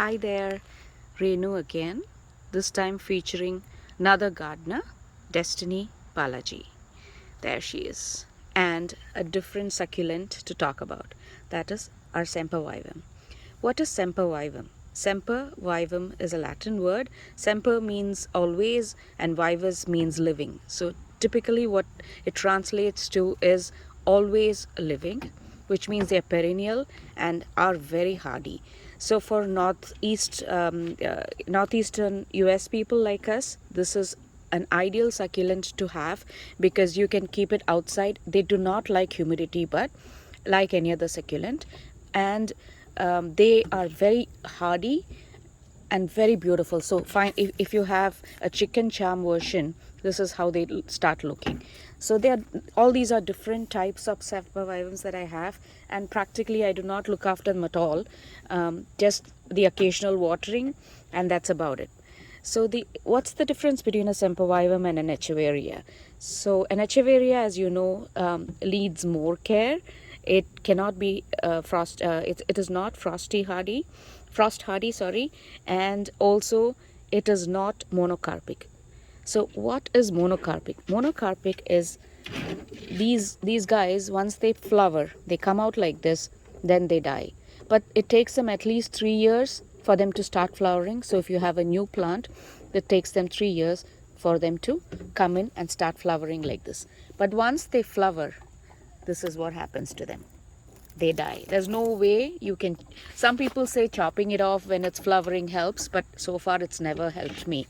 Hi there, Renu again, this time featuring another gardener, Destiny Balaji. There she is. And a different succulent to talk about. That is our Sempervivum. What is Sempervivum? Sempervivum is a Latin word. Semper means always and vivus means living. So typically what it translates to is always living, which means they're perennial and are very hardy. So for northeastern US people like us, this is an ideal succulent to have because you can keep it outside. They do not like humidity, but like any other succulent, and they are very hardy and very beautiful. So fine, if you have a chicken charm version, this is how they start looking. So all these are different types of Sempervivums that I have, and practically I do not look after them at all, just the occasional watering, and that's about it. So what's the difference between a Sempervivum and an Echeveria? So an Echeveria, as you know, needs more care. It cannot be it is not frost hardy, sorry, and also it is not monocarpic. So what is monocarpic? Monocarpic is these guys, once they flower, they come out like this, then they die. But it takes them at least 3 years for them to start flowering. So if you have a new plant, it takes them 3 years for them to come in and start flowering like this. But once they flower, this is what happens to them. They die. There's no way you can. Some people say chopping it off when it's flowering helps, but so far it's never helped me.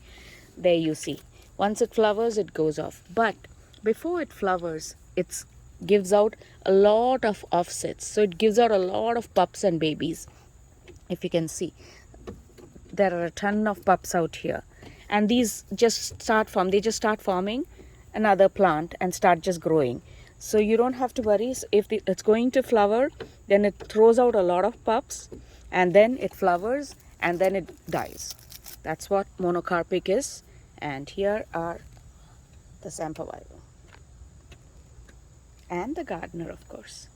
There you see. Once it flowers, it goes off. But before it flowers, it gives out a lot of offsets. So it gives out a lot of pups and babies. If you can see, there are a ton of pups out here. And these just start forming another plant and start just growing. So you don't have to worry. If it's going to flower, then it throws out a lot of pups, and then it flowers, and then it dies. That's what monocarpic is. And here are the Sempervivum. And the gardener, of course.